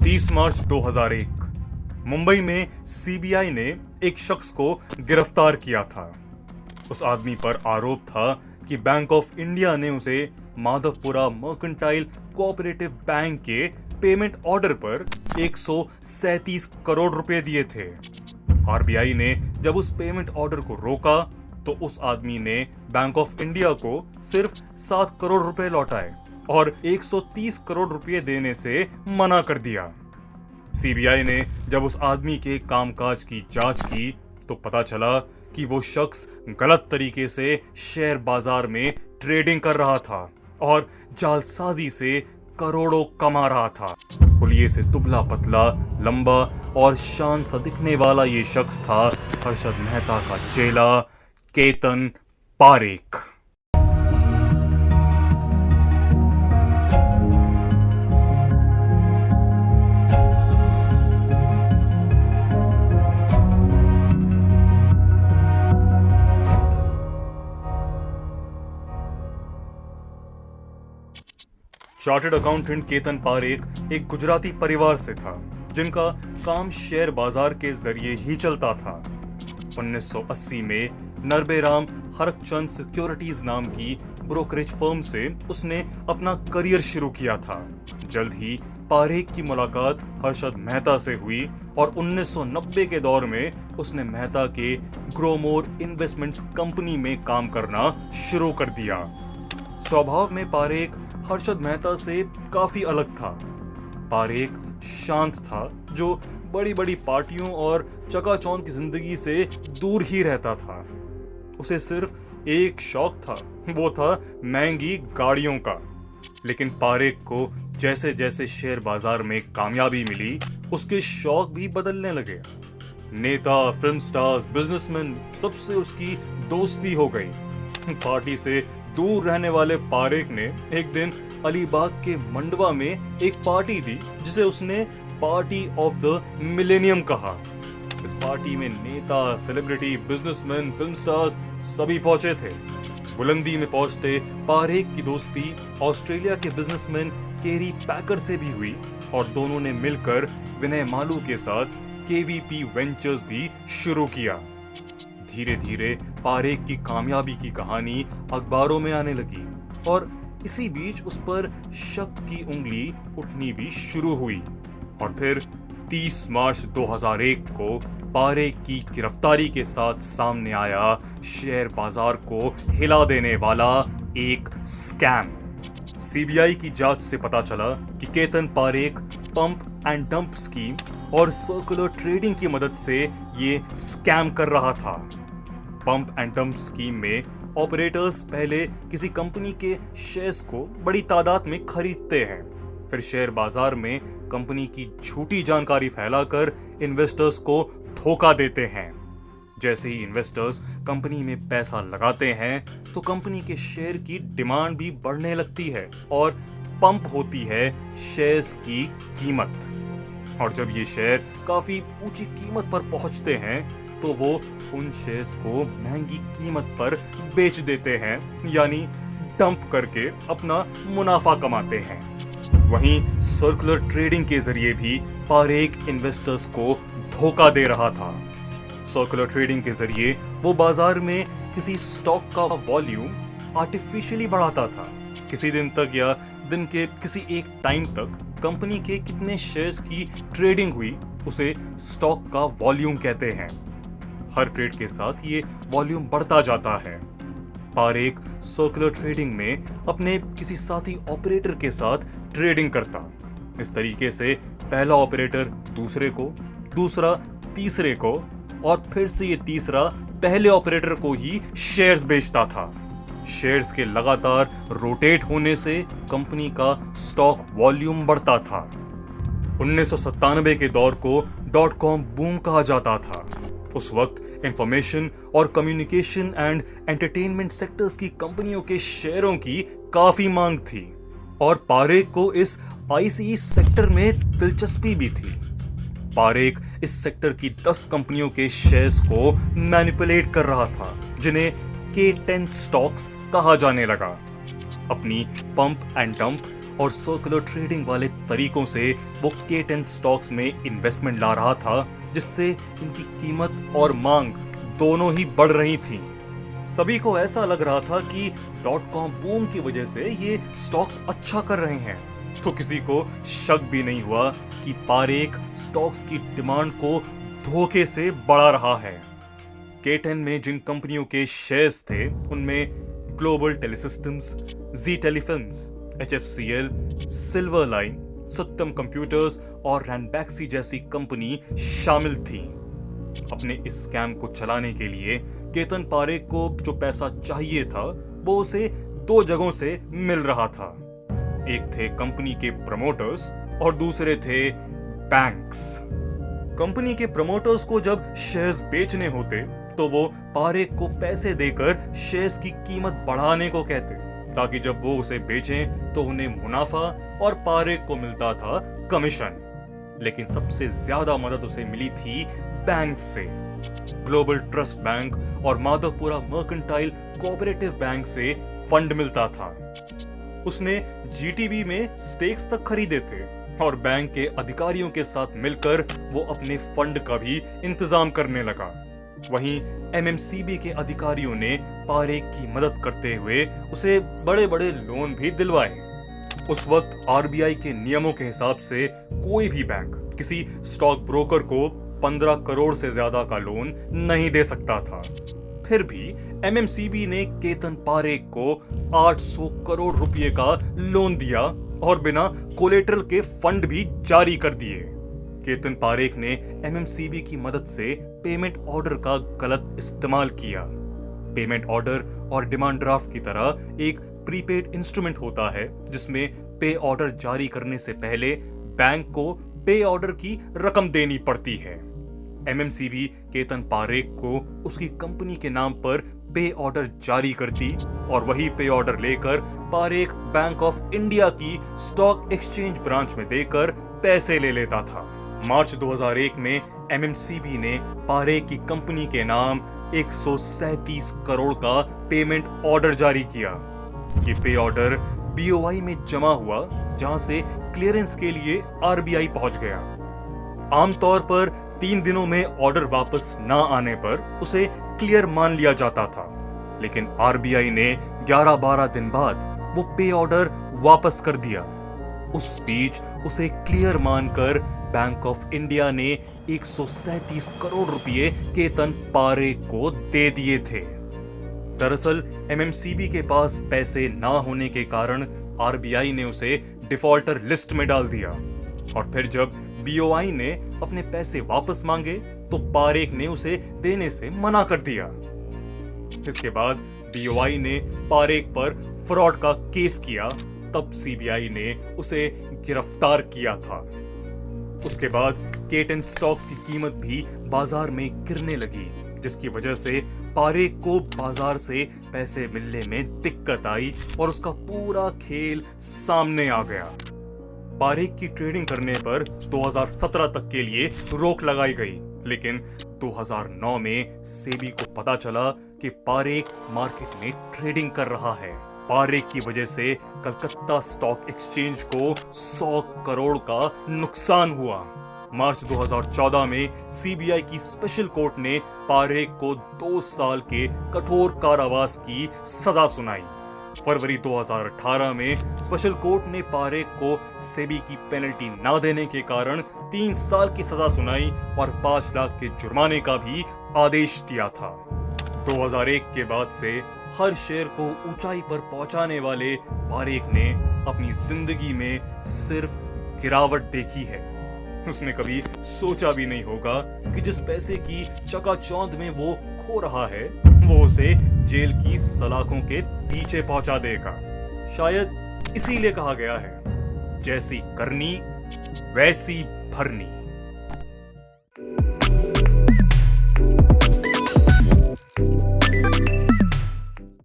30 मार्च 2001 मुंबई में सीबीआई ने एक शख्स को गिरफ्तार किया था। उस आदमी पर आरोप था कि बैंक ऑफ इंडिया ने उसे माधवपुरा मर्केंटाइल कोऑपरेटिव बैंक के पेमेंट ऑर्डर पर 137 करोड़ रुपए दिए थे। आरबीआई ने जब उस पेमेंट ऑर्डर को रोका तो उस आदमी ने बैंक ऑफ इंडिया को सिर्फ 7 करोड़ रुपए लौटाए और 130 करोड़ रुपए देने से मना कर दिया। सीबीआई ने जब उस आदमी के कामकाज की जांच की तो पता चला कि वो शख्स गलत तरीके से शेयर बाजार में ट्रेडिंग कर रहा था और जालसाजी से करोड़ों कमा रहा था। हुलिये से दुबला पतला, लंबा और शान सा दिखने वाला ये शख्स था हर्षद मेहता का चेला केतन पारेख। चार्टर्ड अकाउंटेंट केतन पारेख एक गुजराती परिवार से था जिनका काम शेयर बाजार के जरिए ही चलता था। 1980 में नरबेराम हरकचंद सिक्योरिटीज नाम की ब्रोकरेज फर्म से उसने अपना करियर शुरू किया था। जल्द ही पारेख की मुलाकात हर्षद मेहता से हुई और 1990 के दौर में उसने मेहता के ग्रोमोर इन्वेस्टमेंट्स कंपनी में काम करना शुरू कर दिया। स्वभाव में पारेख हर्षद मेहता से काफी अलग था। पारेख शांत था जो बड़ी बड़ी पार्टियों और चकाचौंध की जिंदगी से दूर ही रहता था। उसे सिर्फ एक शौक था, वो था महंगी गाड़ियों का। लेकिन पारेख को जैसे जैसे शेयर बाजार में कामयाबी मिली उसके शौक भी बदलने लगे। नेता, फिल्म स्टार्स, बिजनेसमैन सबसे उसकी दोस्ती हो गई। पार्टी से दूर रहने वाले पारेख ने एक दिन अलीबाग के मंडवा में एक पार्टी दी जिसे उसने पार्टी ऑफ द मिलेनियम कहा। इस पार्टी में नेता, सेलिब्रिटी, बिजनेसमैन, फिल्म स्टार्स सभी पहुंचे थे। बुलंदी में पहुंचते पारेख की दोस्ती ऑस्ट्रेलिया के बिजनेसमैन केरी पैकर से भी हुई और दोनों ने मिलकर विनय मालू के साथ केवीपी वेंचर्स भी शुरू किया। धीरे धीरे पारेख की कामयाबी की कहानी अखबारों में आने लगी और इसी बीच उस पर शक की उंगली उठनी भी शुरू हुई। और फिर 30 मार्च 2001 को पारेख की गिरफ्तारी के साथ सामने आया शेयर बाजार को हिला देने वाला एक स्कैम। सीबीआई की जांच से पता चला कि Ketan Parekh pump and dump scheme और सर्कुलर ट्रेडिंग की मदद से ये स्कैम कर रहा था। पंप एंड डंप स्कीम में ऑपरेटर्स पहले किसी कंपनी के शेयर्स को बड़ी तादाद में खरीदते हैं, फिर शेयर बाजार में कंपनी की झूठी जानकारी फैलाकर इन्वेस्टर्स को धोखा देते हैं। जैसे ही इन्वेस्टर्स कंपनी में पैसा लगाते हैं तो कंपनी के शेयर की डिमांड भी बढ़ने लगती है और पंप होती है शेयर्स की कीमत। और जब ये शेयर काफी ऊंची कीमत पर पहुंचते हैं तो वो उन शेयर्स को महंगी कीमत पर बेच देते हैं, यानी डंप करके अपना मुनाफा कमाते हैं। वहीं सर्कुलर ट्रेडिंग के जरिए भी पारेख इन्वेस्टर्स को धोखा दे रहा था। सर्कुलर ट्रेडिंग के जरिए वो बाजार में किसी स्टॉक का वॉल्यूम आर्टिफिशियली बढ़ाता था। किसी दिन तक या दिन के किसी एक टाइम तक कंपनी के कितने शेयर्स की ट्रेडिंग हुई उसे स्टॉक का वॉल्यूम कहते हैं। हर ट्रेड के साथ ये वॉल्यूम बढ़ता जाता है। पारेख सर्कुलर ट्रेडिंग में अपने किसी साथी ऑपरेटर के साथ ट्रेडिंग करता। इस तरीके से पहला ऑपरेटर दूसरे को, दूसरा तीसरे को और फिर से ये तीसरा पहले ऑपरेटर को ही शेयर्स बेचता था। शेयर्स के लगातार रोटेट होने से कंपनी का स्टॉक वॉल्यूम बढ़ता था। 1997 के दौर को .com बूम कहा जाता था। उस वक्त इंफॉर्मेशन और कम्युनिकेशन एंड एंटरटेनमेंट सेक्टर्स की कंपनियों के शेयरों की काफी मांग थी और पारेख को इस आईसीई सेक्टर में दिलचस्पी भी थी। पारेख इस सेक्टर की 10 कंपनियों के शेयर्स को मैनिपुलेट कर रहा था जिन्हें K10 स्टॉक्स कहा जाने लगा। अपनी पंप एंड डंप और सर्कुलर ट्रेडिंग वाले तरीकों से वो K10 स्टॉक्स में इन्वेस्टमेंट ला रहा था, जिससे इनकी कीमत और मांग दोनों ही बढ़ रही थी। सभी को ऐसा लग रहा था कि .com बूम की वजह से ये स्टॉक्स अच्छा कर रहे हैं, तो किसी को शक भी नहीं हुआ कि पारेख स्टॉक्स की डिमांड को धोखे से बढ़ा रहा है। K10 में जिन कंपनियों के शेयर्स थे उनमें ग्लोबल टेलीसिस्टम्स, जी टेलीफिल्म्स, HFCL, सिल्वर लाइन, सत्यम कंप्यूटर्स और रैनबैक्सी जैसी कंपनी शामिल थी। अपने इस स्कैम को चलाने के लिए केतन पारेख को जो पैसा चाहिए था वो उसे दो जगहों से मिल रहा था। एक थे कंपनी के प्रमोटर्स और दूसरे थे बैंक्स। कंपनी के प्रमोटर्स को जब शेयर्स बेचने होते तो वो पारेख को पैसे देकर शेयर्स की कीमत बढ़ाने को कहते, ताकि जब वो उसे बेचें तो उन्हें मुनाफा और पारेख को मिलता था कमीशन। लेकिन सबसे ज्यादा मदद उसे मिली थी बैंक से। ग्लोबल ट्रस्ट बैंक और माधवपुरा मर्केंटाइल कोऑपरेटिव बैंक से फंड मिलता था। उसने GTB में स्टेक्स तक खरीदे थे और बैंक के अधिकारियों के साथ मिलकर वो अपने फंड का भी इंतजाम करने लगा। वहीं MMCB के अधिकारियों ने पारेख की मदद करते हुए उसे बड़े बड़े लोन भी दिलवाए। उस वक्त RBI के नियमों के हिसाब से कोई भी बैंक किसी स्टॉक ब्रोकर को 15 करोड़ से ज्यादा का लोन नहीं दे सकता था। फिर भी MMCB ने केतन पारेख को 800 करोड़ रुपए का लोन दिया और बिना कोलेटरल के फंड भी जारी कर दिए। केतन पारेख ने MMCB की मदद से पेमेंट ऑर्डर का गलत इस्तेमाल किया। पेमेंट ऑर्डर और डिमांड ड्राफ्ट की तरह एक प्रीपेड इंस्ट्रूमेंट होता है जिसमें पे ऑर्डर जारी करने से पहले बैंक को पे ऑर्डर की रकम देनी पड़ती है। MMCB केतन पारेख को उसकी कंपनी के नाम पर पे ऑर्डर जारी करती और वही पे ऑर्डर लेकर पारेख बैंक ऑफ इंडिया की स्टॉक एक्सचेंज ब्रांच में देकर पैसे ले लेता था। मार्च 2001 में MMCB ने पारेख की कंपनी के नाम 137 करोड़ का पेमेंट ऑर्डर जारी किया। ये पे ऑर्डर BOI में जमा हुआ, जहां से क्लियरेंस के लिए RBI पहुंच गया। आमतौर पर 3 दिनों में ऑर्डर वापस ना आने पर उसे क्लियर मान लिया जाता था, लेकिन RBI ने 11-12 दिन बाद वो पे ऑर्डर वापस कर दिया। उस बीच उसे क्लियर मानकर बैंक ऑफ इंडिया ने 137 करोड़ रुपए केतन पारेख को दे दिए थे। दरअसल MMCB के पास पैसे ना होने के कारण RBI ने उसे डिफॉल्टर लिस्ट में डाल दिया और फिर जब BOI ने अपने पैसे वापस मांगे तो पारेख ने उसे देने से मना कर दिया। इसके बाद BOI ने पारेख पर फ्रॉड का केस किया, तब CBI ने उसे गिरफ्तार किया था। उसके बाद K10 स्टॉक्स की कीमत भी बाजार में गिरने लगी, जिसकी वजह से पारेख को बाजार से पैसे मिलने में दिक्कत आई और उसका पूरा खेल सामने आ गया। पारेख की ट्रेडिंग करने पर 2017 तक के लिए रोक लगाई गई, लेकिन 2009 में सेबी को पता चला कि पारेख मार्केट में ट्रेडिंग कर रहा है। पारेख की वजह से कलकत्ता स्टॉक एक्सचेंज को 100 करोड़ का नुकसान हुआ। मार्च 2014 में CBI की स्पेशल कोर्ट ने पारेख को 2 साल के कठोर कारावास की सजा सुनाई। फरवरी 2018 में स्पेशल कोर्ट ने पारेख को सेबी की पेनल्टी ना देने के कारण 3 साल की सजा सुनाई और 5 लाख के जुर्माने का भी आदेश दिया था। 2001 के बाद से हर शेर को ऊंचाई पर पहुंचाने वाले पारेख ने अपनी जिंदगी में सिर्फ गिरावट देखी है। उसने कभी सोचा भी नहीं होगा कि जिस पैसे की चकाचौंध में वो खो रहा है वो उसे जेल की सलाखों के पीछे पहुंचा देगा। शायद इसीलिए कहा गया है, जैसी करनी वैसी भरनी।